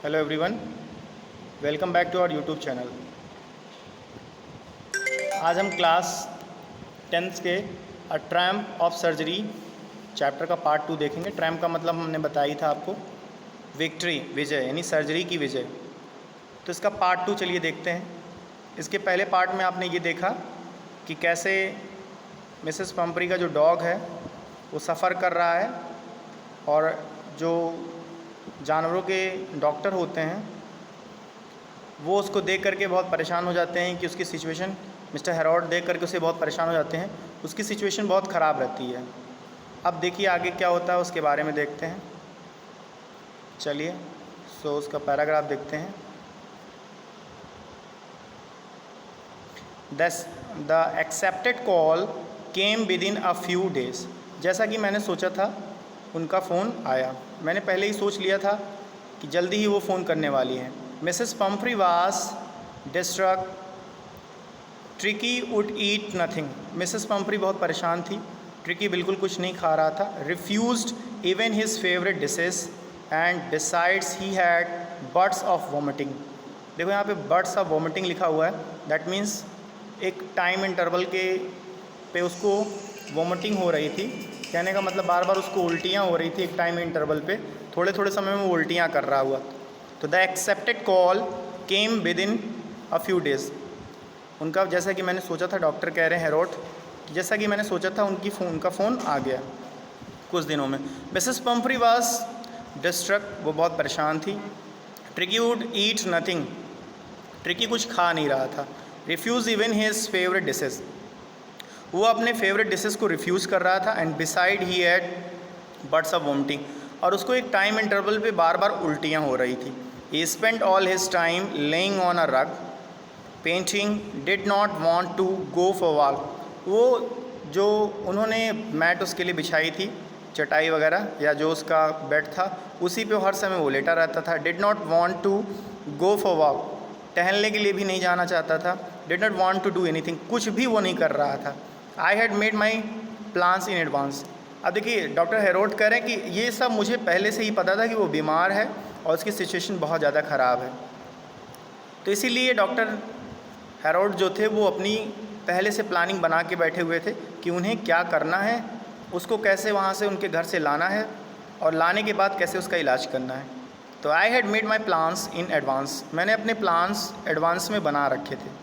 Hello everyone, welcome back to our YouTube channel. आज हम class 10th के a triumph of surgery chapter का part 2 देखेंगे। Tramp का मतलब हमने बताई था आपको विक्ट्री, विजय, यानी सर्जरी की विजय। तो इसका पार्ट 2 चलिए देखते हैं। इसके पहले पार्ट में आपने ये देखा कि कैसे मिसेस पंपरी का जो डॉग है वो सफ़र कर रहा है और जो जानवरों के डॉक्टर होते हैं वो उसको देख करके बहुत परेशान हो जाते हैं कि उसकी सिचुएशन, मिस्टर हेरोल्ड देख करके उसे बहुत परेशान हो जाते हैं, उसकी सिचुएशन बहुत ख़राब रहती है। अब देखिए आगे क्या होता है उसके बारे में देखते हैं। चलिए उसका पैराग्राफ देखते हैं। The accepted call came with in a few days. जैसा कि मैंने सोचा था उनका फ़ोन आया। मैंने पहले ही सोच लिया था कि जल्दी ही वो फ़ोन करने वाली हैं। Mrs Pumphrey was distraught, Tricki would eat nothing. Mrs Pumphrey बहुत परेशान थी। ट्रिकी बिल्कुल कुछ नहीं खा रहा था। Refused even his favourite dishes and besides he had birds of vomiting. देखो यहाँ पे बर्ड्स ऑफ वॉमिटिंग लिखा हुआ है। दैट मीन्स एक टाइम इंटरवल पे उसको वॉमिटिंग हो रही थी। कहने का मतलब बार बार उसको उल्टियाँ हो रही थी। एक टाइम इंटरवल पे थोड़े थोड़े समय में वो उल्टियाँ कर रहा हुआ। तो the accepted call came with in a few days. उनका जैसा कि मैंने सोचा था, डॉक्टर कह रहे हैं हेरोल्ड, जैसा कि मैंने सोचा था उनका फ़ोन आ गया कुछ दिनों में। मिसेस पंपरी वाज डिस्ट्रक्ट, वो बहुत परेशान थी। Tricky would eat nothing, tricky कुछ खा नहीं रहा था। Refuse even his favourite dishes, वो अपने फेवरेट डिशेस को रिफ्यूज़ कर रहा था। And beside he had birds of vomiting, और उसको एक टाइम इंटरवल पे बार बार उल्टियाँ हो रही थी। He spent all his time lying on a rug panting, did not want to go for walk. वो जो उन्होंने मैट उसके लिए बिछाई थी, चटाई वगैरह, या जो उसका बेड था, उसी पे हर समय वो लेटा रहता था। Did not want to go for walk, टहलने के लिए भी नहीं जाना चाहता था। Did not want to do anything, कुछ भी वो नहीं कर रहा था। I had made my plans in advance. अब देखिए डॉक्टर हेरोल्ड कह रहे हैं कि ये सब मुझे पहले से ही पता था कि वो बीमार है और उसकी सिचुएशन बहुत ज़्यादा ख़राब है। तो इसीलिए डॉक्टर हेरोल्ड जो थे वो अपनी पहले से प्लानिंग बना के बैठे हुए थे कि उन्हें क्या करना है, उसको कैसे वहाँ से उनके घर से लाना है और लाने के बाद कैसे उसका इलाज करना है। तो I had made my plans in advance, मैंने अपने प्लान्स एडवांस में बना रखे थे।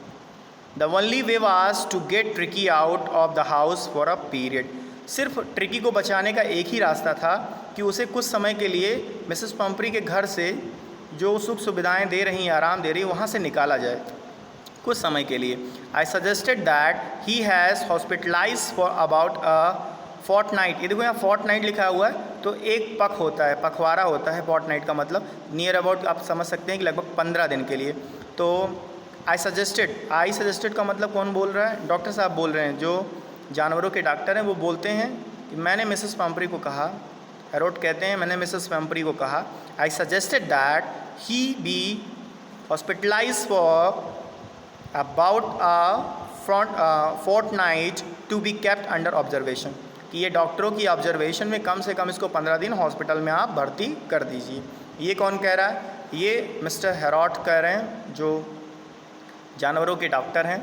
The only way was to get Tricki out of the house for a period. सिर्फ ट्रिकी को बचाने का एक ही रास्ता था कि उसे कुछ समय के लिए मिसेस पंपरी के घर से, जो सुख सुविधाएं दे रही, आराम दे रही, वहाँ से निकाला जाए कुछ समय के लिए। I suggested that he has hospitalise for about a fortnight. ये देखो यहाँ फोर्टनाइट लिखा हुआ है, तो एक पख होता है, पखवाड़ा होता है फोर्टनाइट का मतलब नियर अबाउट, आप समझ सकते हैं कि लगभग 15 दिन के लिए। तो आई सजेस्टेड का मतलब कौन बोल रहा है? डॉक्टर साहब बोल रहे हैं, जो जानवरों के डॉक्टर हैं वो बोलते हैं कि मैंने मिसेस पंपरी को कहा, हेरोल्ड कहते हैं मैंने मिसेस पंपरी को कहा, I suggested that he be hospitalise for about a fortnight to be kept under observation, कि ये डॉक्टरों की ऑब्जर्वेशन में कम से कम इसको 15 दिन हॉस्पिटल में आप भर्ती कर दीजिए। ये कौन कह रहा है? ये मिस्टर हेरोल्ड कह रहे हैं, जो जानवरों के डॉक्टर हैं।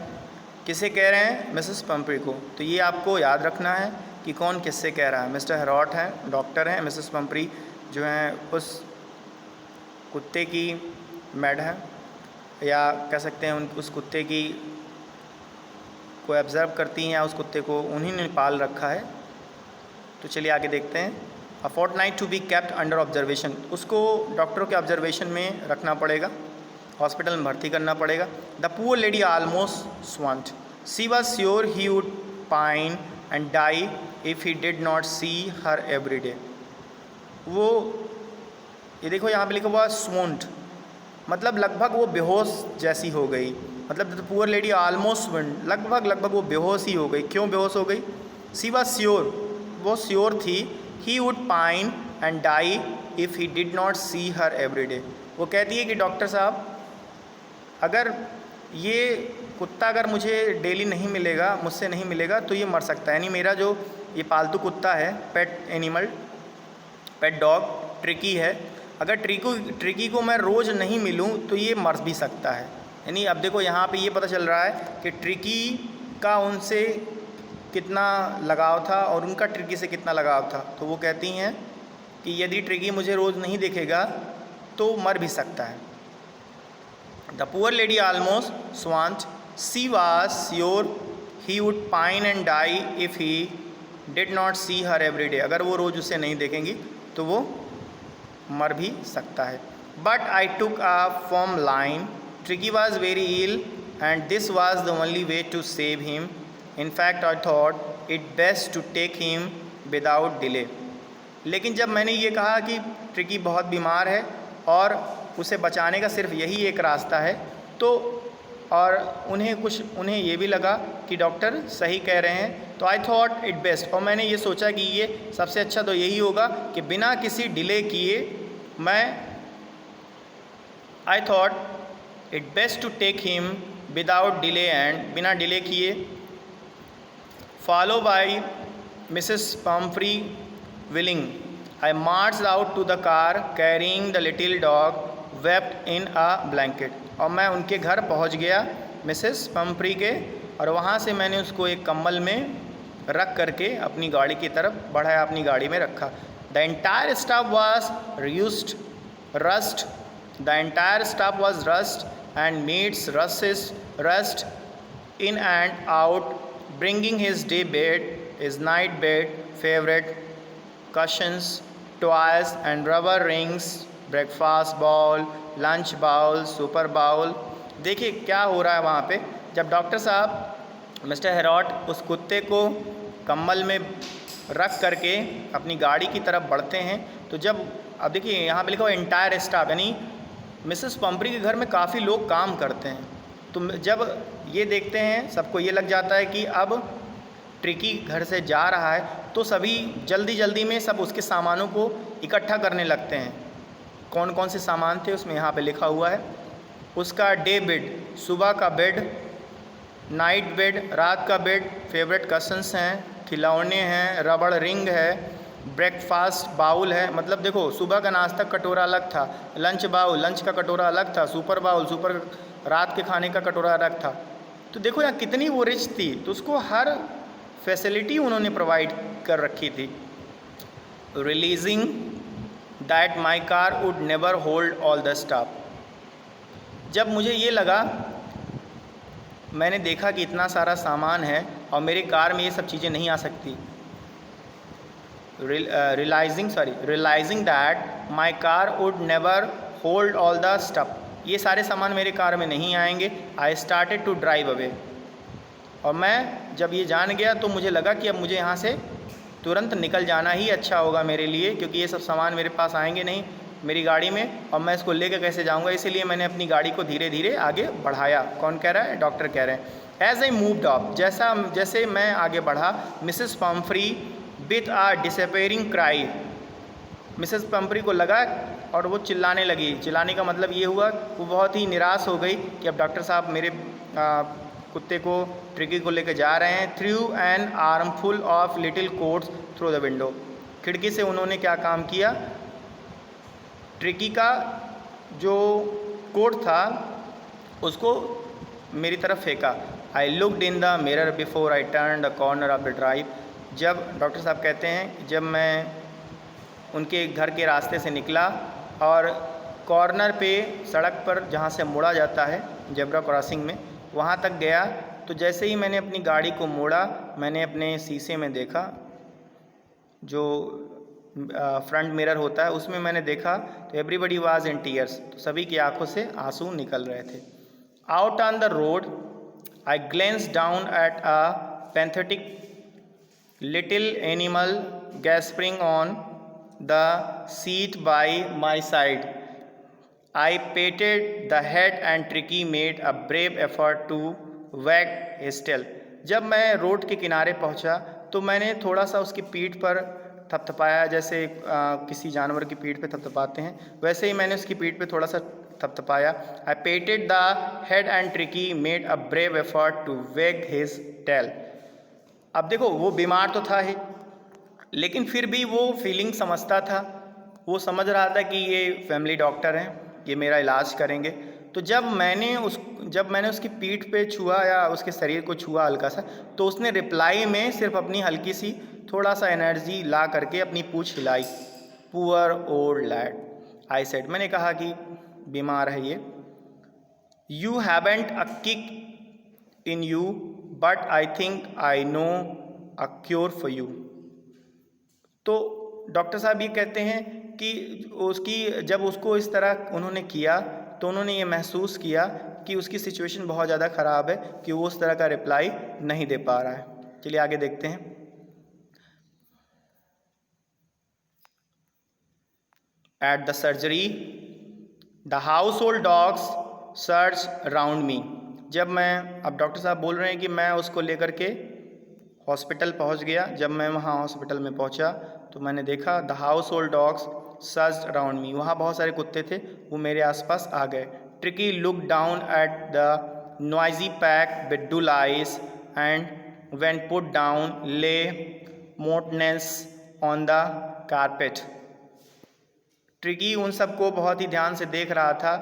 किसे कह रहे हैं? मिसेस पंपरी को। तो ये आपको याद रखना है कि कौन किससे कह रहा है। मिस्टर हेरोल्ड हैं, डॉक्टर हैं, मिसेस पंपरी जो हैं उस कुत्ते की मैड है, या कह सकते हैं उस कुत्ते की को ऑब्ज़र्व करती हैं, या उस कुत्ते को उन्हीं ने पाल रखा है। तो चलिए आगे देखते हैं। A fortnight to be kept under observation, उसको डॉक्टरों के ऑब्जर्वेशन में रखना पड़ेगा, हॉस्पिटल में भर्ती करना पड़ेगा। The poor lady almost swooned, she was sure he would pine and die if he did not see her every day. वो ये देखो यहाँ पे लिखा हुआ स्वंट, मतलब लगभग वो बेहोश जैसी हो गई। मतलब द पुअर लेडी ऑलमोस्ट स्वंट, लगभग वो बेहोश ही हो गई। क्यों बेहोश हो गई? शी वॉज श्योर, वो श्योर थी, he would pine and die if he did not see her every day. वो कहती है कि डॉक्टर साहब, अगर ये कुत्ता अगर मुझे डेली नहीं मिलेगा, मुझसे नहीं मिलेगा, तो ये मर सकता है। यानी मेरा जो ये पालतू कुत्ता है, pet animal, pet dog tricky है, अगर ट्रिकी को मैं रोज़ नहीं मिलूं तो ये मर भी सकता है। यानी अब देखो यहाँ पे ये पता चल रहा है कि ट्रिकी का उनसे कितना लगाव था और उनका ट्रिकी से कितना लगाव था। तो वो कहती हैं कि यदि ट्रिकी मुझे रोज़ नहीं देखेगा तो मर भी सकता है। The poor lady almost swooned, she was sure he would pine and die if he did not see her every day. अगर वो रोज़ उसे नहीं देखेंगी तो वो मर भी सकता है। But I took a firm line, Tricki was very ill and this was the only way to save him. In fact I thought it best to take him without delay. लेकिन जब मैंने ये कहा कि ट्रिकी बहुत बीमार है और उसे बचाने का सिर्फ यही एक रास्ता है, तो और उन्हें ये भी लगा कि डॉक्टर सही कह रहे हैं, तो आई थॉट इट बेस्ट, और मैंने ये सोचा कि ये सबसे अच्छा तो यही होगा कि बिना किसी डिले किए I thought it best to take him without delay and बिना डिले किए follow by Mrs Pumphrey wailing I marched out to the car carrying the little dog wept in a blanket. और मैं उनके घर पहुंच गया Mrs Pomfrey के, और वहां से मैंने उसको एक कंबल में रख करके अपनी गाड़ी की तरफ बढ़ाया, अपनी गाड़ी में रखा। The entire staff was rust the entire staff was rust and meets rust in and out, bringing his day bed, his night bed, favourite cushions, toys and rubber rings, breakfast bowl, lunch bowl, super bowl। देखिए क्या हो रहा है वहाँ पे। जब doctor साहब mister हेरॉट उस कुत्ते को कंबल में रख करके अपनी गाड़ी की तरफ बढ़ते हैं, तो जब अब देखिए यहाँ पे लिखा हुआ एंटायर स्टाफ, यानी मिसेस पम्फ्री के घर में काफ़ी लोग काम करते हैं। तो जब ये देखते हैं सबको ये लग जाता है कि अब ट्रिकी घर से जा रहा है, तो सभी जल्दी में सब उसके सामानों को इकट्ठा करने लगते हैं। कौन कौन से सामान थे उसमें यहाँ पे लिखा हुआ है। उसका डे बेड, सुबह का बेड, नाइट बेड, रात का बेड, फेवरेट कशंस हैं, खिलौने हैं, रबड़ रिंग है, ब्रेकफास्ट बाउल है। मतलब देखो सुबह का नाश्ता कटोरा अलग था, लंच बाउल, लंच का कटोरा अलग था, सुपर बाउल, सुपर रात के खाने का कटोरा अलग था। तो देखो यहाँ कितनी वो रिच थी, तो उसको हर फैसिलिटी उन्होंने प्रोवाइड कर रखी थी। Releasing that my car would never hold all the staff. जब मुझे ये लगा, मैंने देखा कि इतना सारा सामान है और मेरी कार में ये सब चीज़ें नहीं आ सकती। Realising that my car would never hold all the stuff, ये सारे सामान मेरे कार में नहीं आएंगे। I started to drive away, और मैं जब ये जान गया तो मुझे लगा कि अब मुझे यहाँ से तुरंत निकल जाना ही अच्छा होगा मेरे लिए, क्योंकि ये सब सामान मेरे पास आएंगे नहीं मेरी गाड़ी में, और मैं इसको लेकर कैसे जाऊँगा। इसीलिए मैंने अपनी गाड़ी को धीरे धीरे आगे बढ़ाया। कौन कह रहा है? डॉक्टर कह रहे हैं। एज आई मूव्ड अप, जैसे मैं आगे बढ़ा, Mrs Pumphrey with a disappearing cry, Mrs Pumphrey को लगा और वो चिल्लाने लगी। चिल्लाने का मतलब ये हुआ वो बहुत ही निराश हो गई कि अब डॉक्टर साहब मेरे कुत्ते को, ट्रिकी को लेकर जा रहे हैं। Through an armful of little quotes through the window, खिड़की से उन्होंने क्या काम किया, ट्रिकी का जो कोट था उसको मेरी तरफ फेंका। I looked in the mirror before I turn the corner of the drive. जब डॉक्टर साहब कहते हैं जब मैं उनके घर के रास्ते से निकला और कॉर्नर पे सड़क पर जहाँ से मुड़ा जाता है जेब्रा क्रॉसिंग में, वहाँ तक गया, तो जैसे ही मैंने अपनी गाड़ी को मोड़ा, मैंने अपने शीशे में देखा, जो फ्रंट मिरर होता है उसमें मैंने देखा, तो एवरीबडी वाज इन टीयर्स, तो सभी की आंखों से आंसू निकल रहे थे। Out on the road I glanced down at a pathetic little animal gasping on the seat by my side. I patted the head and Tricky made a brave effort to wag his tail। जब मैं road के किनारे पहुंचा तो मैंने थोड़ा सा उसकी पीठ पर थपथपाया, जैसे किसी जानवर की पीठ पे थपथपाते हैं, वैसे ही मैंने उसकी पीठ पे थोड़ा सा थपथपाया। I patted the head and Tricky made a brave effort to wag his tail। अब देखो वो बीमार तो था ही, लेकिन फिर भी वो फीलिंग समझता था, वो समझ रहा था कि ये फैमिली डॉक्टर हैं, ये मेरा इलाज करेंगे। तो जब मैंने उसकी पीठ पे छुआ या उसके शरीर को छुआ हल्का सा, तो उसने रिप्लाई में सिर्फ अपनी हल्की सी थोड़ा सा एनर्जी ला करके अपनी पूँछ हिलाई। Poor old lad, I said, मैंने कहा कि बीमार है ये। You haven't a kick in you but I think I know a cure for you. तो डॉक्टर साहब ये कहते हैं कि जब उसको इस तरह उन्होंने किया तो उन्होंने ये महसूस किया कि उसकी सिचुएशन बहुत ज़्यादा ख़राब है कि वो उस तरह का रिप्लाई नहीं दे पा रहा है। चलिए आगे देखते हैं। At the surgery the house hold dogs search around me. अब डॉक्टर साहब बोल रहे हैं कि मैं उसको लेकर के हॉस्पिटल पहुंच गया। जब मैं वहां हॉस्पिटल में पहुंचा तो मैंने देखा the house hold dogs search around me, वहाँ बहुत सारे कुत्ते थे, वो मेरे आसपास आ गए। Tricki look down at the noisy pack with dull eyes and when put down lay motionless on the carpet. Tricki उन सबको बहुत ही ध्यान से देख रहा था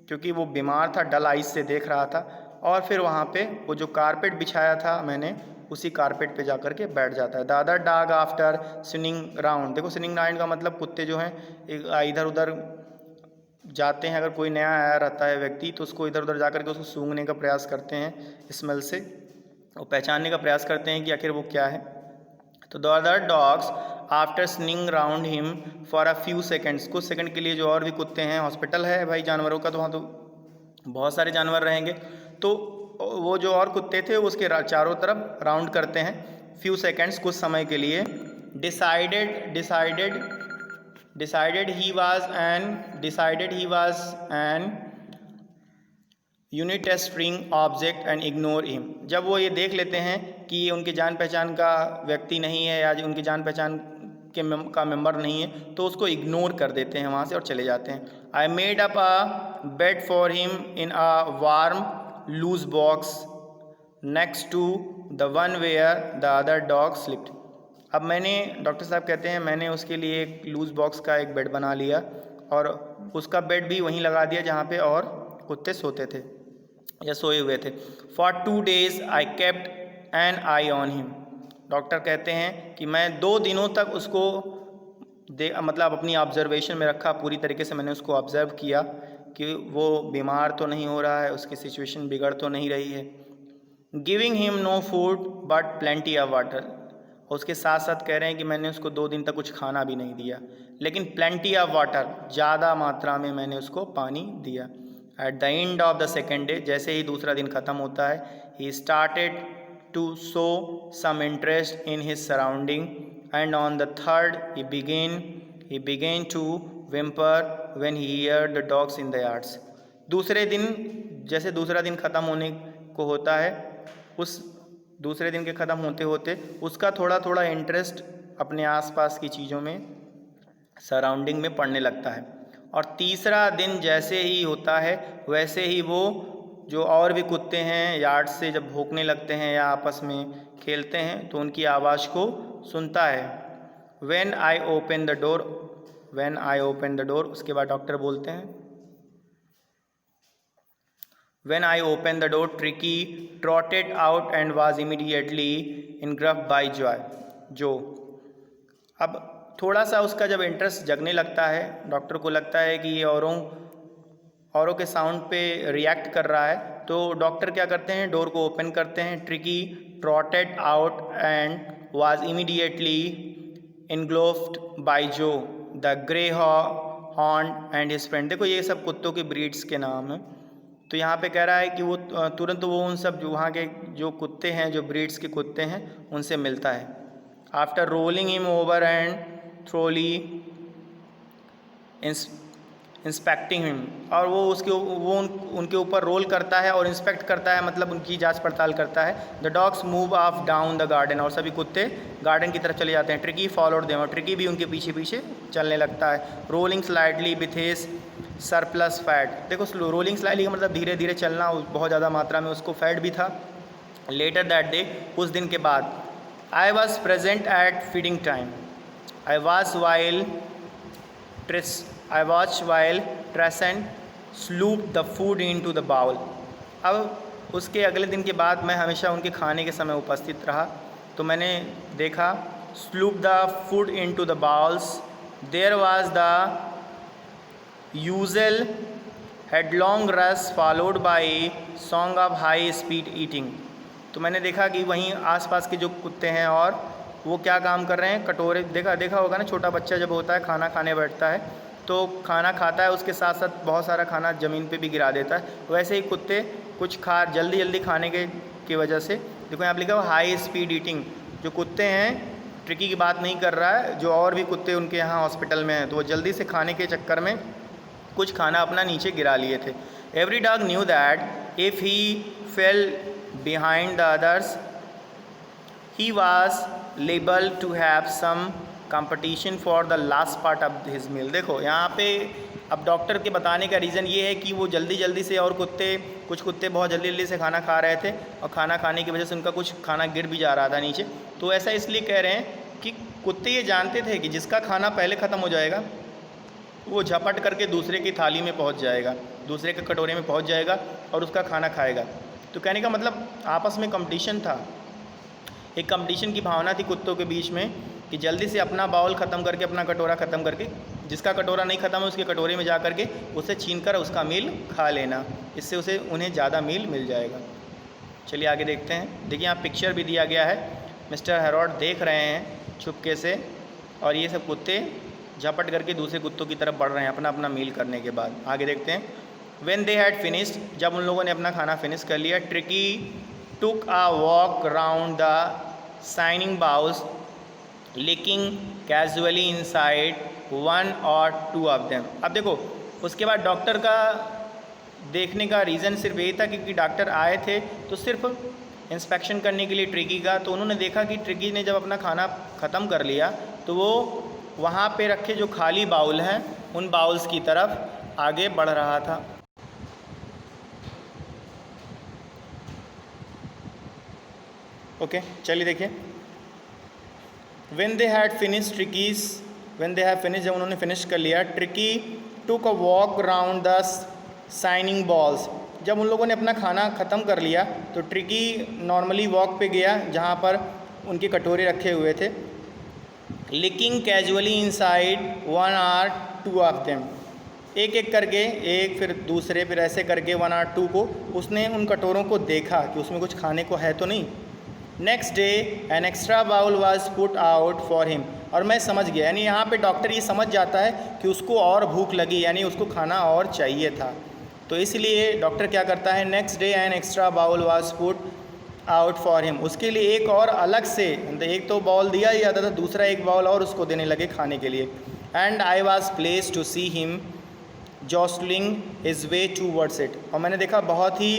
क्योंकि वो बीमार था, डल आइज से देख रहा था। और फिर वहाँ पे वो जो कारपेट बिछाया था मैंने, उसी कारपेट पे जा कर के बैठ जाता है। The other dog after swimming round, देखो स्विनिंग राउंड का मतलब कुत्ते जो हैं इधर उधर जाते हैं। अगर कोई नया आया रहता है व्यक्ति तो उसको इधर उधर जा कर के उसको सूंघने का प्रयास करते हैं, स्मेल से वो पहचानने का प्रयास करते हैं कि आखिर वो क्या है। तो the other dogs after swimming round him for a few seconds, कुछ सेकंड के लिए जो और भी कुत्ते हैं, हॉस्पिटल है भाई जानवरों का, तो वहाँ तो बहुत सारे जानवर रहेंगे, तो वो जो और कुत्ते थे उसके चारों तरफ राउंड करते हैं फ्यू सेकेंड्स, कुछ समय के लिए। Decided he was an uninteresting object and ignore him. जब वो ये देख लेते हैं कि ये उनकी जान पहचान का व्यक्ति नहीं है या उनकी जान पहचान का मेंबर नहीं है, तो उसको इग्नोर कर देते हैं वहाँ से और चले जाते हैं। I made up a bed for him in a warm loose box next to the one where the other dog slipped. अब डॉक्टर साहब कहते हैं मैंने उसके लिए एक लूज बॉक्स का एक बेड बना लिया और उसका बेड भी वहीं लगा दिया जहाँ पे और कुत्ते सोते थे या सोए हुए थे। For 2 days I kept an eye on him. Doctor कहते हैं कि मैं 2 दिनों तक उसको मतलब अपनी ऑब्जर्वेशन में रखा, पूरी तरीके से मैंने उसको ऑब्जर्व किया कि वो बीमार तो नहीं हो रहा है, उसकी सिचुएशन बिगड़ तो नहीं रही है। Giving him no food but plenty of water, उसके साथ साथ कह रहे हैं कि मैंने उसको 2 दिन तक कुछ खाना भी नहीं दिया, लेकिन प्लेंटी ऑफ वाटर, ज़्यादा मात्रा में मैंने उसको पानी दिया। At the end of the second day, जैसे ही दूसरा दिन ख़त्म होता है, he started to show some interest in his surrounding and on the third he began to whimper when he heard the dogs in the yards। दूसरे दिन, जैसे दूसरा दिन ख़त्म होने को होता है, उस दूसरे दिन के ख़त्म होते होते उसका थोड़ा थोड़ा इंटरेस्ट अपने आसपास की चीज़ों में, सराउंडिंग में पड़ने लगता है। और तीसरा दिन जैसे ही होता है वैसे ही वो जो और भी कुत्ते हैं यार्ड से जब भौंकने लगते हैं या आपस में खेलते हैं तो उनकी आवाज़ को सुनता है। When I open the door, उसके बाद डॉक्टर बोलते हैं When I opened the door, Tricky trotted out and was immediately engulfed by joy। अब थोड़ा सा उसका जब इंटरेस्ट जगने लगता है, डॉक्टर को लगता है कि ये औरों के साउंड पे रिएक्ट कर रहा है, तो डॉक्टर क्या करते हैं, डोर को ओपन करते हैं। Tricki trotted out and was immediately engulfed by Joe the greyhound and his friend. देखो ये सब कुत्तों के ब्रीड्स के नाम हैं। तो यहाँ पे कह रहा है कि वो तुरंत वो उन सब जो वहाँ के जो कुत्ते हैं, जो ब्रीड्स के कुत्ते हैं, उनसे मिलता है। After rolling him over and thoroughly inspecting him, और वो उनके ऊपर रोल करता है और इंस्पेक्ट करता है, मतलब उनकी जांच पड़ताल करता है। The dogs move of down the garden, और सभी कुत्ते गार्डन की तरफ चले जाते हैं। ट्रिकी फॉलोड देम, और ट्रिकी भी उनके पीछे पीछे चलने लगता है। Rolling slightly with his surplus fat, देखो रोलिंग स्लाइडली का मतलब धीरे धीरे चलना, बहुत ज़्यादा मात्रा में उसको फैट भी था। लेटर दैट डे, उस दिन के बाद, I was present at feeding time, I watched while Trescent slooped the food into the bowl. अब उसके अगले दिन के बाद मैं हमेशा उनके खाने के समय उपस्थित रहा, तो मैंने देखा sloop the food into the bowls. There was the usual headlong rush followed by song of high speed eating. तो मैंने देखा कि वहीं आसपास के जो कुत्ते हैं और वो क्या काम कर रहे हैं, कटोरे, देखा होगा ना, छोटा बच्चा जब होता है खाना खाने बैठता है तो खाना खाता है, उसके साथ साथ बहुत सारा खाना ज़मीन पे भी गिरा देता है। वैसे ही कुत्ते कुछ जल्दी खाने की वजह से, देखो यहाँ पर लिखा हुआ हाई स्पीड ईटिंग। जो कुत्ते हैं, ट्रिकी की बात नहीं कर रहा है, जो और भी कुत्ते उनके यहाँ हॉस्पिटल में हैं, तो वो जल्दी से खाने के चक्कर में कुछ खाना अपना नीचे गिरा लिए थे। Every dog knew that if he fell behind the others he was label to have some competition for the last part of his meal. देखो यहाँ पे अब डॉक्टर के बताने का रीज़न ये है कि वो जल्दी से, और कुछ कुत्ते बहुत जल्दी से खाना खा रहे थे और खाना खाने की वजह से उनका कुछ खाना गिर भी जा रहा था नीचे। तो ऐसा इसलिए कह रहे हैं कि कुत्ते ये जानते थे कि जिसका खाना पहले ख़त्म हो जाएगा वो झपट करके दूसरे की थाली में पहुंच जाएगा, दूसरे के कटोरे में पहुंच जाएगा और उसका खाना खाएगा। तो कहने का मतलब आपस में कंपटीशन था, एक कंपटीशन की भावना थी कुत्तों के बीच में कि जल्दी से अपना बाउल ख़त्म करके, अपना कटोरा ख़त्म करके, जिसका कटोरा नहीं ख़त्म है उसके कटोरे में जा करके उसे छीन कर उसका मील खा लेना, इससे उन्हें ज़्यादा मील मिल जाएगा। चलिए आगे देखते हैं। देखिए यहाँ पिक्चर भी दिया गया है, मिस्टर हेरोल्ड देख रहे हैं छुपके से और ये सब कुत्ते झपट करके दूसरे कुत्तों की तरफ बढ़ रहे हैं अपना मील करने के बाद। आगे देखते हैं। व्हेन दे हैड फिनिश्ड, जब उन लोगों ने अपना खाना फिनिश कर लिया, tricky took a walk round the shining bowls licking casually inside one और टू ऑफ देम। अब देखो उसके बाद डॉक्टर का देखने का रीज़न सिर्फ यही था क्योंकि डॉक्टर आए थे तो सिर्फ इंस्पेक्शन करने के लिए ट्रिकी का, तो उन्होंने देखा कि ट्रिकी ने जब अपना खाना ख़त्म कर लिया तो वो वहाँ पे रखे जो खाली बाउल हैं उन बाउल्स की तरफ आगे बढ़ रहा था। ओके चलिए देखिए। When they had finished, जब उन्होंने फिनिश कर लिया, tricky took a walk round the shining balls। जब उन लोगों ने अपना खाना ख़त्म कर लिया तो ट्रिकी नॉर्मली वॉक पे गया जहाँ पर उनके कटोरे रखे हुए थे, licking कैजुअली इनसाइड वन और टू ऑफ देम। एक करके, एक फिर दूसरे, फिर ऐसे करके वन और टू को उसने उन कटोरों को देखा कि उसमें कुछ खाने को है तो नहीं। Next day an extra bowl was put out for him. और मैं समझ गया, यानी यहाँ पे डॉक्टर ये समझ जाता है कि उसको और भूख लगी, यानी उसको खाना और चाहिए था, तो इसलिए डॉक्टर क्या करता है, next day an extra bowl was put out for him, उसके लिए एक और अलग से, एक तो बाउल दिया ही जाता था, दूसरा एक बाउल और उसको देने लगे खाने के लिए। And I was placed to see him jostling his way towards it. और मैंने देखा बहुत ही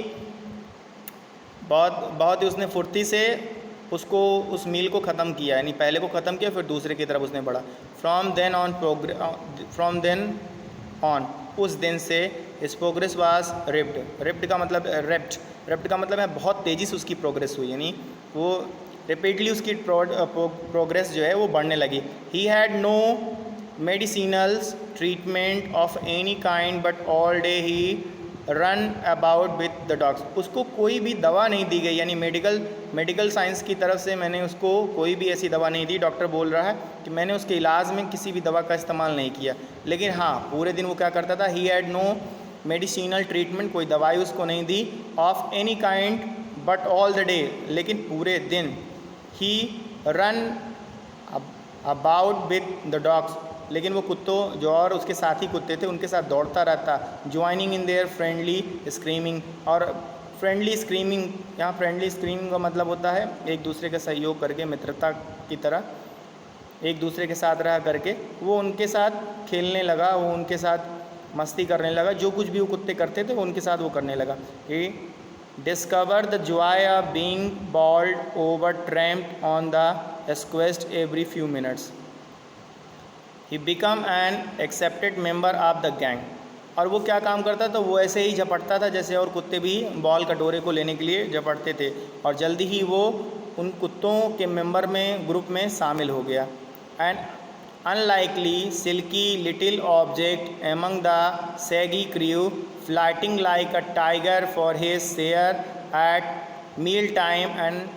उसने फुर्ती से उसको, उस मील को ख़त्म किया, यानी पहले को ख़त्म किया फिर दूसरे की तरफ उसने बढ़ा। फ्रॉम देन ऑन, उस दिन से इस प्रोग्रेस वाज रिप्ड का मतलब है बहुत तेज़ी से उसकी प्रोग्रेस हुई, यानी वो रिपीटली उसकी प्रोग्रेस जो है वो बढ़ने लगी। He had no medicinal treatment of any kind but all day he run about with the dogs. उसको कोई भी दवा नहीं दी गई, यानी मेडिकल साइंस की तरफ से मैंने उसको कोई भी ऐसी दवा नहीं दी। डॉक्टर बोल रहा है कि मैंने उसके इलाज में किसी भी दवा का इस्तेमाल नहीं किया, लेकिन हाँ पूरे दिन वो क्या करता था, he had no medicinal treatment, कोई दवाई उसको नहीं दी, of any kind but all the day, लेकिन पूरे दिन he run about with the dogs, लेकिन वो कुत्तों जो और उसके साथी कुत्ते थे उनके साथ दौड़ता रहता, joining in their friendly screaming. और फ्रेंडली स्क्रीमिंग, यहाँ फ्रेंडली स्क्रीमिंग का मतलब होता है एक दूसरे का सहयोग करके, मित्रता की तरह एक दूसरे के साथ रह करके वो उनके साथ खेलने लगा, वो उनके साथ मस्ती करने लगा, जो कुछ भी वो कुत्ते करते थे वो उनके साथ वो करने लगा। He discover the joy of being bowled over trampled on the squeezed every few minutes. He become an accepted member of the gang. और वो क्या काम करता था, वो ऐसे ही झपटता था जैसे और कुत्ते भी बॉल कटोरे को लेने के लिए झपटते थे, और जल्दी ही वो उन कुत्तों के मेंबर में, ग्रुप में शामिल हो गया। And unlikely silky little object among the saggy crew, flighting like a tiger for his share at mealtime and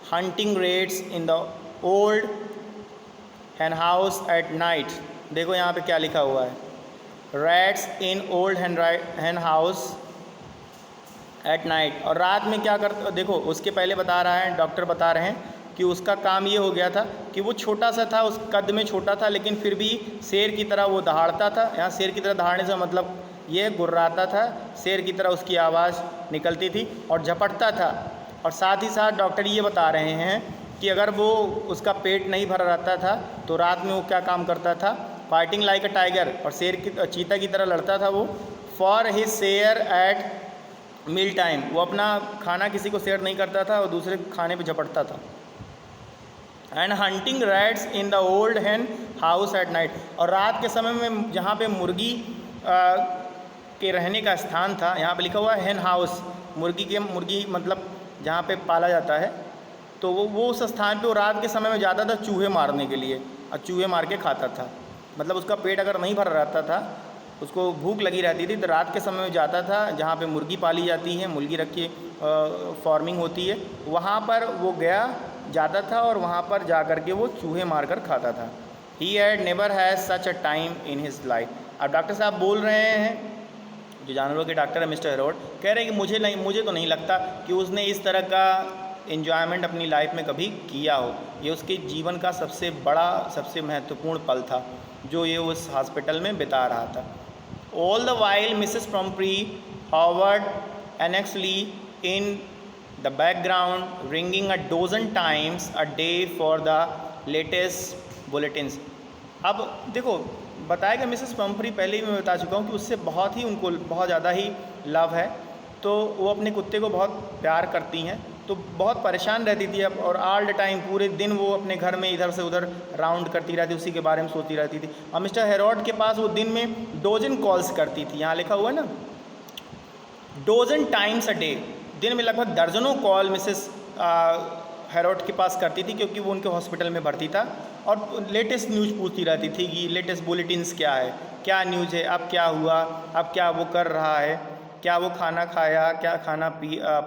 hunting raids in the old hen house at night. देखो यहाँ पे क्या लिखा हुआ है, rats in old hen house at night। और रात में क्या करते, देखो उसके पहले बता रहा है, डॉक्टर बता रहे हैं कि उसका काम ये हो गया था कि वो छोटा सा था, उस कद में छोटा था, लेकिन फिर भी शेर की तरह वो दहाड़ता था। यहाँ शेर की तरह दहाड़ने से मतलब ये गुर्राता था, शेर की तरह उसकी आवाज़ निकलती थी और झपटता था। और साथ ही साथ डॉक्टर ये बता रहे हैं कि अगर वो उसका पेट नहीं भरा रहता था तो रात में वो क्या काम करता था, फाइटिंग लाइक अ टाइगर, और शेर की चीता की तरह लड़ता था वो, for his share at meal time. वो अपना खाना किसी को शेयर नहीं करता था और दूसरे खाने पे झपटता था। And hunting rats in the old hen house at night. और रात के समय में जहाँ पे मुर्गी के रहने का स्थान था, यहाँ पे लिखा हुआ है hen हाउस, मुर्गी मतलब जहाँ पे पाला जाता है, तो वो उस स्थान पे वो रात के समय में जाता था चूहे मारने के लिए, और चूहे मार के खाता था। मतलब उसका पेट अगर नहीं भरा रहता था, उसको भूख लगी रहती थी, तो रात के समय में जाता था जहाँ पे मुर्गी पाली जाती है, मुर्गी रख के फार्मिंग होती है, वहाँ पर वो जाता था और वहाँ पर जा कर के वो चूहे मार कर खाता था। He had never has such a time in his life. अब डॉक्टर साहब बोल रहे हैं, जो जानवरों के डॉक्टर है मिस्टर हेरोड, कह रहे हैं कि मुझे तो नहीं लगता कि उसने इस तरह का इन्जॉयमेंट अपनी लाइफ में कभी किया हो। ये उसके जीवन का सबसे बड़ा, सबसे महत्वपूर्ण पल था जो ये उस हॉस्पिटल में बिता रहा था। All the while mrs Pumphrey hovered anxiously in the background, ringing a dozen times a day for the latest bulletins. अब देखो बताएगा मिसेस पम्फ्री, पहले ही मैं बता चुका हूँ कि उससे बहुत ही उनको बहुत ज़्यादा ही लव है, तो वो अपने कुत्ते को बहुत प्यार करती हैं, तो बहुत परेशान रहती थी अब, और ऑल द टाइम पूरे दिन वो अपने घर में इधर से उधर राउंड करती रहती, उसी के बारे में सोचती रहती थी। और मिस्टर हेरोड के पास वो दिन में डोजन कॉल्स करती थी, यहाँ लिखा हुआ है ना, डोजन टाइम्स अ डे, दिन में लगभग दर्जनों कॉल मिसेस हेरोड के पास करती थी, क्योंकि वो उनके हॉस्पिटल में भर्ती था, और लेटेस्ट न्यूज़ पूछती रहती थी कि लेटेस्ट बुलेटिन्स क्या है, क्या न्यूज़ है, अब क्या हुआ, अब क्या वो कर रहा है, क्या वो खाना खाया, क्या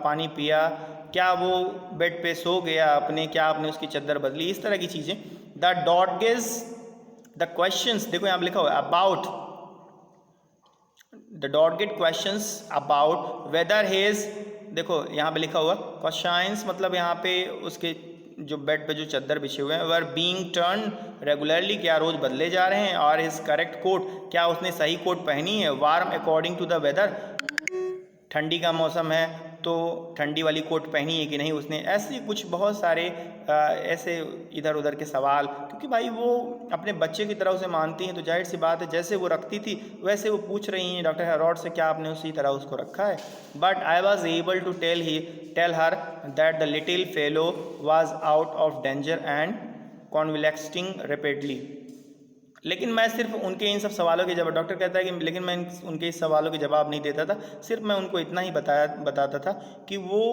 पानी पिया, क्या वो बेड पे सो गया अपने, क्या आपने उसकी चद्दर बदली, इस तरह की चीज़ें। द डॉग्स द क्वेश्चंस, देखो यहाँ पे लिखा हुआ है about, the dot gate questions about whether hedge, देखो यहाँ पे लिखा हुआ क्वेश्चंस, मतलब यहाँ पे उसके जो बेड पे जो चद्दर बिछे हुए हैं, वर बीइंग टर्न रेगुलरली, क्या रोज़ बदले जा रहे हैं, और हिज करेक्ट कोट, क्या उसने सही कोट पहनी है, warm according to the weather, ठंडी का मौसम है तो ठंडी वाली कोट पहनी है कि नहीं उसने, ऐसे कुछ बहुत सारे ऐसे इधर उधर के सवाल, क्योंकि भाई वो अपने बच्चे की तरह उसे मानती हैं, तो जाहिर सी बात है जैसे वो रखती थी वैसे वो पूछ रही हैं डॉक्टर हेरोड से, क्या आपने उसी तरह उसको रखा है। But I was able to tell her that the little fellow was out of danger and convalescing rapidly. लेकिन मैं सिर्फ उनके इन सब सवालों के जवाब, डॉक्टर कहता है कि लेकिन मैं उनके इस सवालों के जवाब नहीं देता था, सिर्फ मैं उनको इतना ही बताता था कि वो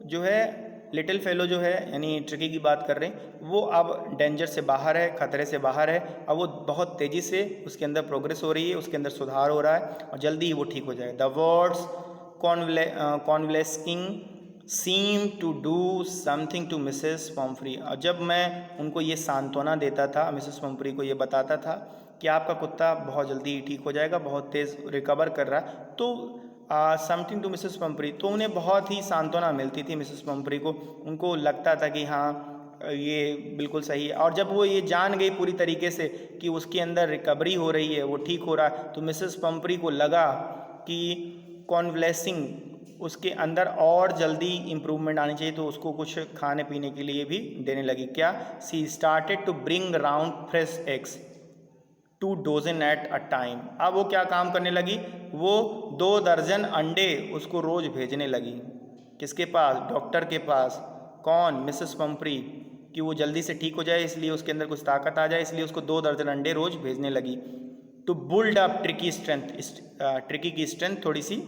जो है लिटिल फेलो जो है, यानी ट्रिकी की बात कर रहे हैं, वो अब डेंजर से बाहर है, खतरे से बाहर है, अब वो बहुत तेज़ी से उसके अंदर प्रोग्रेस हो रही है, उसके अंदर सुधार हो रहा है और जल्दी ही वो ठीक हो जाएगा। The words convalescing seem to do something to mrs Pumphrey. और जब मैं उनको ये सांत्वना देता था, मिसेस पम्फ्री को ये बताता था कि आपका कुत्ता बहुत जल्दी ठीक हो जाएगा, बहुत तेज़ रिकवर कर रहा है, तो समथिंग टू मिसेस पम्फ्री, तो उन्हें बहुत ही सांत्वना मिलती थी मिसेस पम्फ्री को, उनको लगता था कि हाँ ये बिल्कुल सही है। और जब वो ये जान गई पूरी तरीके से कि उसके अंदर रिकवरी हो रही है, वो ठीक हो रहा है, तो मिसेस पम्फ्री को लगा कि कॉन्वलेसिंग उसके अंदर और जल्दी इम्प्रूवमेंट आनी चाहिए, तो उसको कुछ खाने पीने के लिए भी देने लगी। क्या, she started to bring round fresh eggs 2 dozen at a time. अब वो क्या काम करने लगी, वो 2 दर्जन अंडे उसको रोज़ भेजने लगी। किसके पास, डॉक्टर के पास। कौन, मिसेस पम्फ्री, कि वो जल्दी से ठीक हो जाए, इसलिए उसके अंदर कुछ ताकत आ जाए, इसलिए उसको 2 दर्जन अंडे रोज़ भेजने लगी। To build up Tricki strength, Tricki की स्ट्रेंथ थोड़ी सी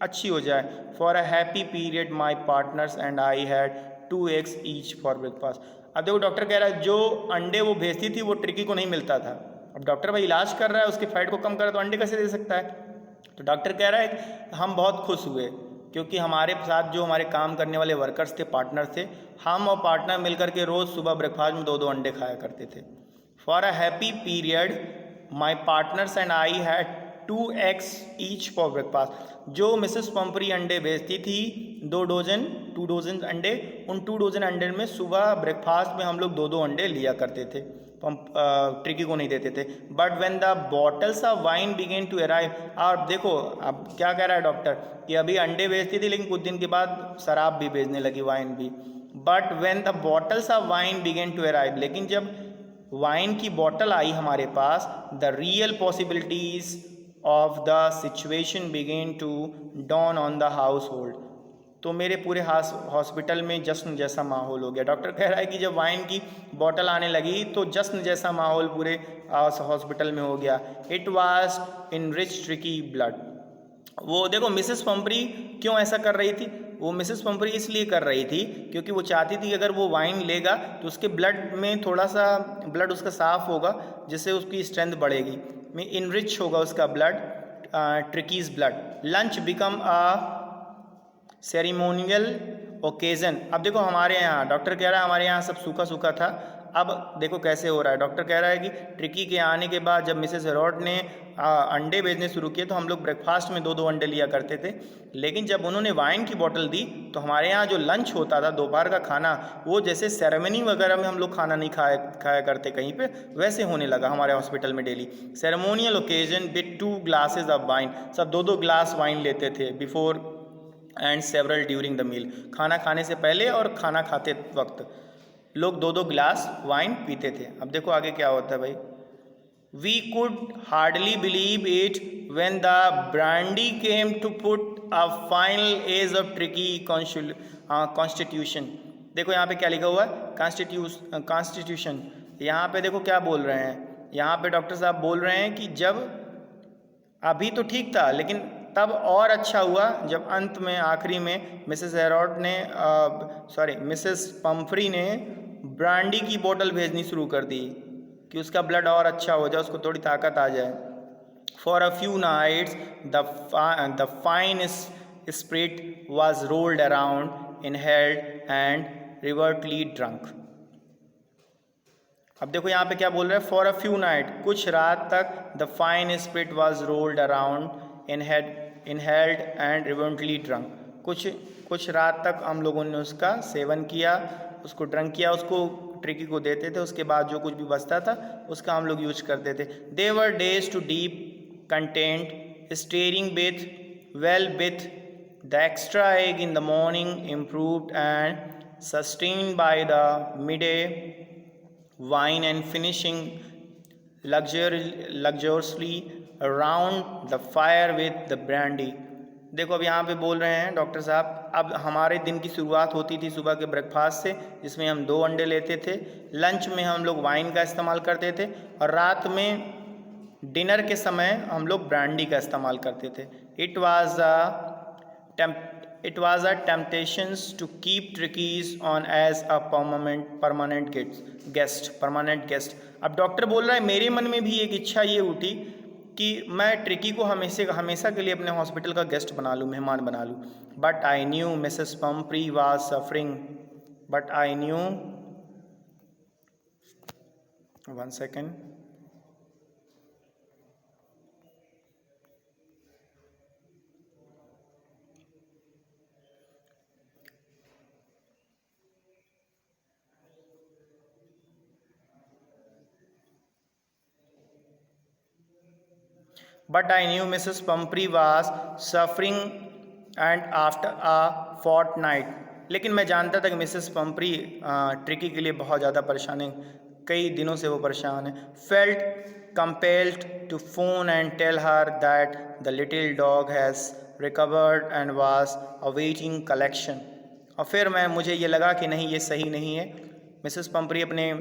अच्छी हो जाए। For a happy period my partners and I had 2 eggs each for breakfast. अब देखो डॉक्टर कह रहा है जो अंडे वो भेजती थी वो ट्रिकी को नहीं मिलता था। अब डॉक्टर भाई इलाज कर रहा है, उसके फैट को कम कर रहा है, तो अंडे कैसे दे सकता है? तो डॉक्टर कह रहा है कि हम बहुत खुश हुए क्योंकि हमारे साथ जो हमारे काम करने वाले वर्कर्स थे, पार्टनर थे, हम और पार्टनर मिलकर के रोज़ सुबह ब्रेकफास्ट में 2-2 अंडे खाया करते थे। For a happy period my partners and I had 2 eggs each for breakfast. जो मिसेस पंपरी अंडे बेचती थी 2 डोजन अंडे, उन 2 डोजन अंडे में सुबह ब्रेकफास्ट में हम लोग 2-2 अंडे लिया करते थे, ट्रिकी को नहीं देते थे। But when the bottles of wine began to arrive, और देखो अब क्या कह रहा है डॉक्टर कि अभी अंडे बेचती थी लेकिन कुछ दिन के बाद शराब भी बेचने लगी, वाइन भी। But when the bottles of wine began to arrive, लेकिन जब वाइन की बॉटल आई हमारे पास, the real possibilities of the situation began to dawn on the household, तो मेरे पूरे हॉस्पिटल में जश्न जैसा माहौल हो गया। डॉक्टर कह रहा है कि जब वाइन की बॉटल आने लगी तो जश्न जैसा माहौल पूरे हॉस्पिटल में हो गया। It was enrich tricky blood. वो देखो मिसेस पंपरी क्यों ऐसा कर रही थी? वो मिसेस पंपरी इसलिए कर रही थी क्योंकि वो चाहती थी कि अगर वो वाइन लेगा तो उसके ब्लड में थोड़ा सा ब्लड उसका साफ होगा, जिससे उसकी स्ट्रेंथ बढ़ेगी, में इनरिच होगा उसका blood, ट्रिकीज blood. Lunch become a ceremonial occasion. अब देखो हमारे यहाँ डॉक्टर कह रहा है हमारे यहाँ सब सूखा सूखा था, अब देखो कैसे हो रहा है। डॉक्टर कह रहा है कि ट्रिकी के आने के बाद जब मिसेस हेरोल्ड ने अंडे बेचने शुरू किए तो हम लोग ब्रेकफास्ट में 2-2 अंडे लिया करते थे, लेकिन जब उन्होंने वाइन की बोतल दी तो हमारे यहाँ जो लंच होता था, दोपहर का खाना, वो जैसे सेरेमनी वगैरह में हम लोग खाना नहीं खाया करते कहीं पे, वैसे होने लगा हमारे हॉस्पिटल में daily. Ceremonial occasion with 2 glasses of wine, सब 2-2 ग्लास वाइन लेते थे before and several during the meal, खाना खाने से पहले और खाना खाते वक्त लोग 2-2 ग्लास वाइन पीते थे। अब देखो आगे क्या होता है भाई। We could hardly believe it when the brandy came to put a final edge of Tricki constitution. देखो यहाँ पे क्या लिखा हुआ है, कॉन्स्टिट्यूशन। यहाँ पे देखो क्या बोल रहे हैं, यहाँ पे डॉक्टर साहब बोल रहे हैं कि जब अभी तो ठीक था लेकिन तब और अच्छा हुआ जब अंत में आखिरी में मिसेस हेरोल्ड ने मिसेस पंपरी ने ब्रांडी की बोतल भेजनी शुरू कर दी कि उसका ब्लड और अच्छा हो जाए, उसको थोड़ी ताकत आ जाए। For a few nights the fine spirit was rolled around inhaled and reverently drunk. अब देखो यहाँ पे क्या बोल रहा है, फॉर अ फ्यू नाइट, कुछ रात तक, the fine spirit was rolled around inhaled and reverently drunk, कुछ रात तक हम लोगों ने उसका सेवन किया, उसको ड्रंक किया, उसको ट्रिकी को देते थे, उसके बाद जो कुछ भी बचता था उसका हम लोग यूज करते थे। They were days to deep content starting with well with the extra egg in the morning improved and sustained by the midday wine and finishing luxuriously around the fire with the brandy। देखो अब यहाँ पे बोल रहे हैं doctor साहब, अब हमारे दिन की शुरुआत होती थी सुबह के ब्रेकफास्ट से, जिसमें हम 2 अंडे लेते थे, लंच में हम लोग वाइन का इस्तेमाल करते थे, और रात में डिनर के समय हम लोग ब्रांडी का इस्तेमाल करते थे। It was a temptation to keep trickies on as a permanent guest। अब डॉक्टर बोल रहा है मेरे मन में भी एक इच्छा ये उठी कि मैं ट्रिकी को हमेशा के लिए अपने हॉस्पिटल का गेस्ट बना लूँ, मेहमान बना लूँ। But I knew mrs Pumphrey was suffering, but I knew, 1 second, but I knew Mrs. Pumphrey was suffering and after a fortnight, लेकिन मैं जानता था कि मिसेस पंपरी ट्रिकी के लिए बहुत ज़्यादा परेशान है, कई दिनों से वो परेशान है। Felt compelled to phone and tell her that the little dog has recovered and was awaiting collection. और फिर मुझे ये लगा कि नहीं, ये सही नहीं है, मिसेस पंपरी अपने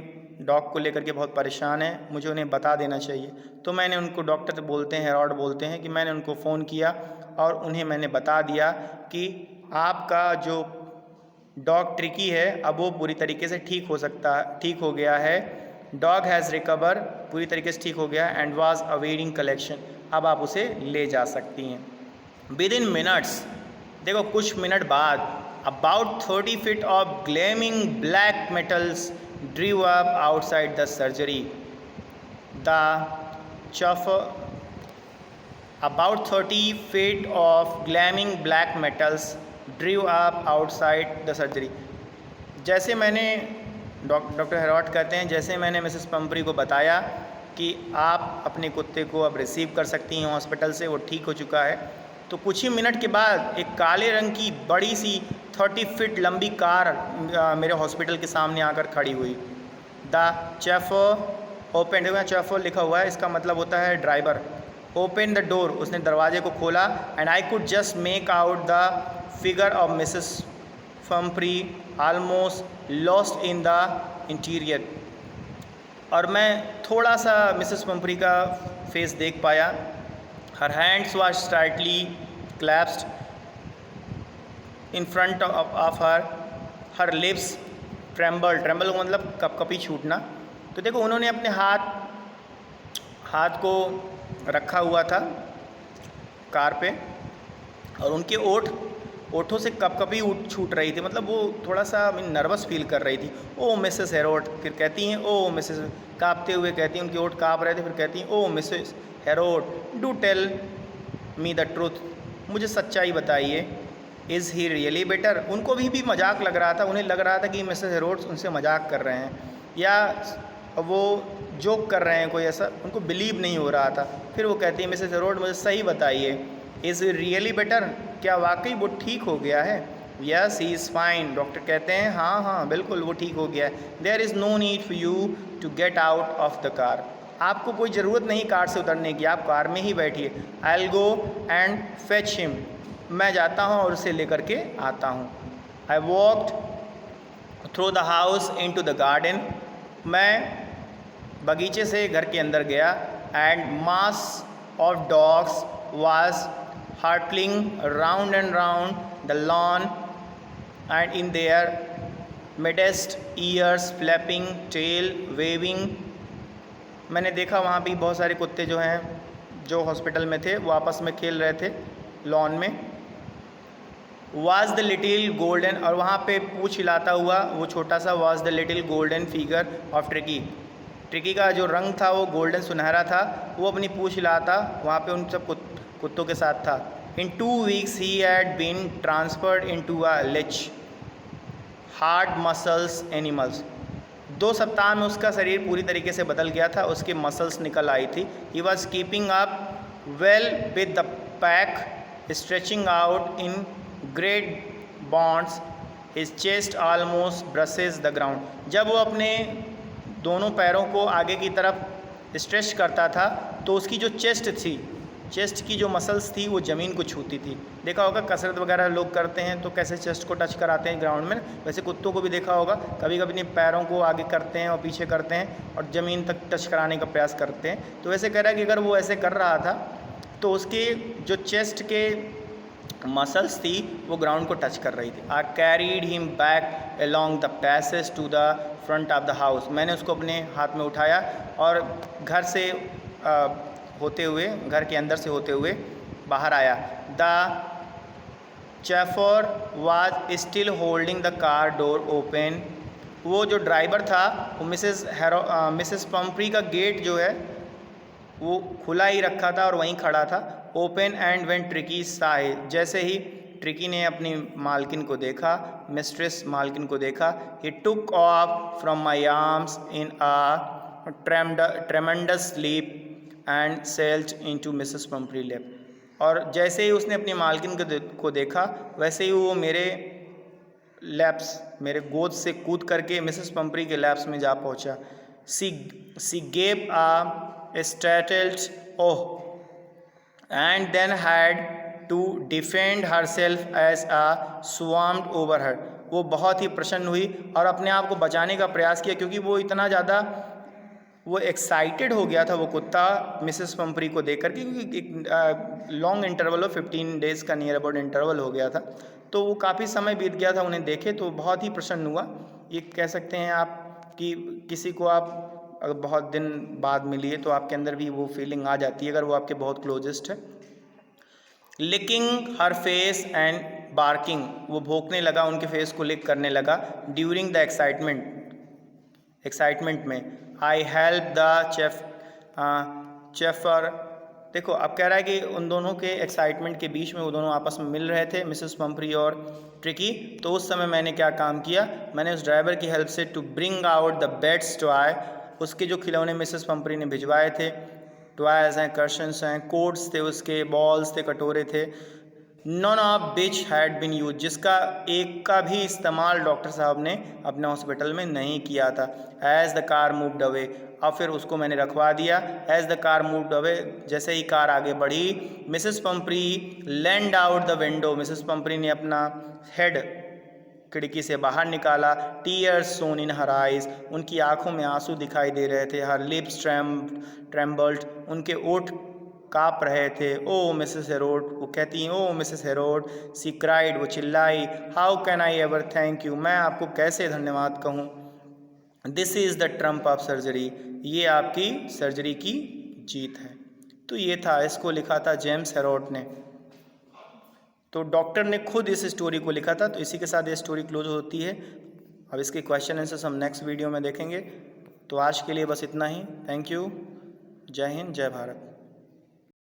डॉग को लेकर के बहुत परेशान है, मुझे उन्हें बता देना चाहिए। तो मैंने उनको, डॉक्टर बोलते हैं, हेरोल्ड बोलते हैं कि मैंने उनको फ़ोन किया और उन्हें मैंने बता दिया कि आपका जो डॉग ट्रिकी है, अब वो पूरी तरीके से ठीक हो गया है। डॉग हैज़ रिकवर, पूरी तरीके से ठीक हो गया, एंड वाज अवेटिंग कलेक्शन, अब आप उसे ले जा सकती हैं। विद इन मिनट्स, देखो कुछ मिनट बाद, about 30 feet of gleaming black metals ड्रीव up outside the surgery. The chauffeur About 30 feet of gleaming black metals drew up outside the surgery। जैसे मैंने डॉक्टर हेरॉट कहते हैं, जैसे मैंने मिसेस पंपरी को बताया कि आप अपने कुत्ते को अब रिसीव कर सकती हैं हॉस्पिटल से, वो ठीक हो चुका है, तो कुछ ही मिनट के बाद एक काले रंग की बड़ी सी 30 फीट लंबी कार मेरे हॉस्पिटल के सामने आकर खड़ी हुई। द चैफर ओपन, देखो यहाँ चैफर लिखा हुआ है, इसका मतलब होता है ड्राइवर। ओपन द डोर, उसने दरवाजे को खोला, and I could just make out the figure of mrs Pumphrey almost lost in the interior. और मैं थोड़ा सा मिसेस पंपरी का फेस देख पाया। Her hands was slightly clasped in front of her lips tremble का मतलब कपकपी छूटना। तो देखो उन्होंने अपने हाथ को रखा हुआ था कार पे, और उनके ओठों से कपकपी छूट रही थी, मतलब वो थोड़ा सा नर्वस फील कर रही थी। ओ मिसेस हेरोड, फिर कहती हैं ओ मिसेस, काँपते हुए कहती हैं, उनके ओठ काँप रहे थे, फिर कहती हैं oh mrs Herriot, do tell me the truth, मुझे सच्चाई बताइए। इज़ ही रियली बेटर, उनको भी मजाक लग रहा था, उन्हें लग रहा था कि मिसेस हेरोड उनसे मजाक कर रहे हैं या वो जोक कर रहे हैं, कोई ऐसा उनको बिलीव नहीं हो रहा था। फिर वो कहती है मिसेस हेरोड मुझे सही बताइए, इज़ रियली बेटर, क्या वाकई वो ठीक हो गया है? Yes he is fine, doctor कहते हैं हाँ बिल्कुल वो ठीक हो गया है। There is no need for you to get out of the car, आपको कोई ज़रूरत नहीं कार से उतरने की, आप कार में ही बैठिए। I will go and fetch him, मैं जाता हूँ और उसे लेकर के आता हूँ। I walked through the house into the garden, मैं बगीचे से घर के अंदर गया। And mass of dogs was hurtling round and round the lawn and in their midst ears flapping tail waving. मैंने देखा वहाँ भी बहुत सारे कुत्ते जो हैं जो हॉस्पिटल में थे वो आपस में खेल रहे थे लॉन में। वाज द लिटिल गोल्डन, और वहाँ पे पूँछ हिलाता हुआ वो छोटा सा, was the little golden figure of tricky का जो रंग था वो गोल्डन सुनहरा था, वो अपनी पूँछ हिलाता वहाँ पे उन सब कुत्तों के साथ था। In 2 weeks he had been transformed into a lithe hard muscled animals, 2 सप्ताह में उसका शरीर पूरी तरीके से बदल गया था, उसके मसल्स निकल आई थी। He was keeping up well with the pack stretching out in great bonds, his chest almost brushes the ground. जब वो अपने दोनों पैरों को आगे की तरफ स्ट्रेच करता था तो उसकी जो चेस्ट की जो मसल्स थी वो ज़मीन को छूती थी। देखा होगा कसरत वगैरह लोग करते हैं तो कैसे चेस्ट को टच कराते हैं ग्राउंड में, वैसे कुत्तों को भी देखा होगा कभी कभी अपने पैरों को आगे करते हैं और पीछे करते हैं और ज़मीन तक टच कराने का प्रयास करते हैं। तो वैसे कह रहा है कि अगर वो ऐसे कर रहा था तो उसके जो चेस्ट के मसल्स थी वो ग्राउंड को टच कर रही थी। I carried him back along the passage to the front of the house, मैंने उसको अपने हाथ में उठाया और घर से घर के अंदर से होते हुए बाहर आया। The chauffeur was still holding the car door open, वो जो ड्राइवर था वो मिसेस पंपरी का गेट जो है वो खुला ही रखा था और वहीं खड़ा था। ओपन एंड व्हेन ट्रिकी साए, जैसे ही ट्रिकी ने अपनी मालकिन को देखा, मिस्ट्रेस मालकिन को देखा, he took off from my arms in a tremendous leap and sailed into mrs Pumphrey lap. और जैसे ही उसने अपनी मालकिन को देखा वैसे ही वो मेरे गोद से कूद करके मिसेस पंपरी के लैप्स में जा पहुंचा। सी gave a startled oh and then had to defend herself as a swarmed over her, वो बहुत ही प्रसन्न हुई और अपने आप को बचाने का प्रयास किया क्योंकि वो इतना ज़्यादा वो एक्साइटेड हो गया था वो कुत्ता मिसेस पंपरी को देख करके, क्योंकि एक लॉन्ग इंटरवल ऑफ 15 डेज़ का नियर अबाउट इंटरवल हो गया था, तो वो काफ़ी समय बीत गया था उन्हें देखे, तो बहुत ही प्रसन्न हुआ। ये कह सकते हैं आप कि किसी को आप अगर बहुत दिन बाद मिलिए तो आपके अंदर भी वो फीलिंग आ जाती है, अगर वो आपके बहुत क्लोजेस्ट है। Licking her face and barking, वो भौंकने लगा, उनके फेस को लिक करने लगा। ड्यूरिंग द एक्साइटमेंट में आई हेल्प द चेफर। देखो अब कह रहा है कि उन दोनों के एक्साइटमेंट के बीच में वो दोनों आपस में मिल रहे थे, मिसेस पंपरी और ट्रिकी। तो उस समय मैंने क्या काम किया, मैंने उस ड्राइवर की हेल्प से to bring out the bed's toy, उसके जो खिलौने मिसेस पंपरी ने भिजवाए थे, टॉयज हैं, कर्शंस हैं, कोड्स थे, उसके बॉल्स थे, कटोरे थे, none of which had been use, जिसका एक का भी इस्तेमाल डॉक्टर साहब ने अपने हॉस्पिटल में नहीं किया था। As the car moved away, अब फिर उसको मैंने रखवा दिया। As the car moved away, जैसे ही कार आगे बढ़ी, mrs Pumphrey leaned out the window, mrs Pumphrey ने अपना हेड खिड़की से बाहर निकाला। टीयर्स सोन इन हर आइज, उनकी आंखों में आंसू दिखाई दे रहे थे। हर लिप्स ट्रेम्बल्ड, उनके ओठ काँप रहे थे। ओ मिसेस हेरोड, वो कहती हैं ओ मिसेस हेरोड, सी क्राइड, वो चिल्लाई, how can I ever thank you, मैं आपको कैसे धन्यवाद कहूँ। This is the Trump of surgery, ये आपकी सर्जरी की जीत है। तो ये था, इसको लिखा था जेम्स हेरोड ने। तो डॉक्टर ने खुद इस स्टोरी को लिखा था। तो इसी के साथ ये स्टोरी क्लोज होती है। अब इसके क्वेश्चन आंसर्स हम नेक्स्ट वीडियो में देखेंगे। तो आज के लिए बस इतना ही। Thank you. जय हिंद, जय भारत।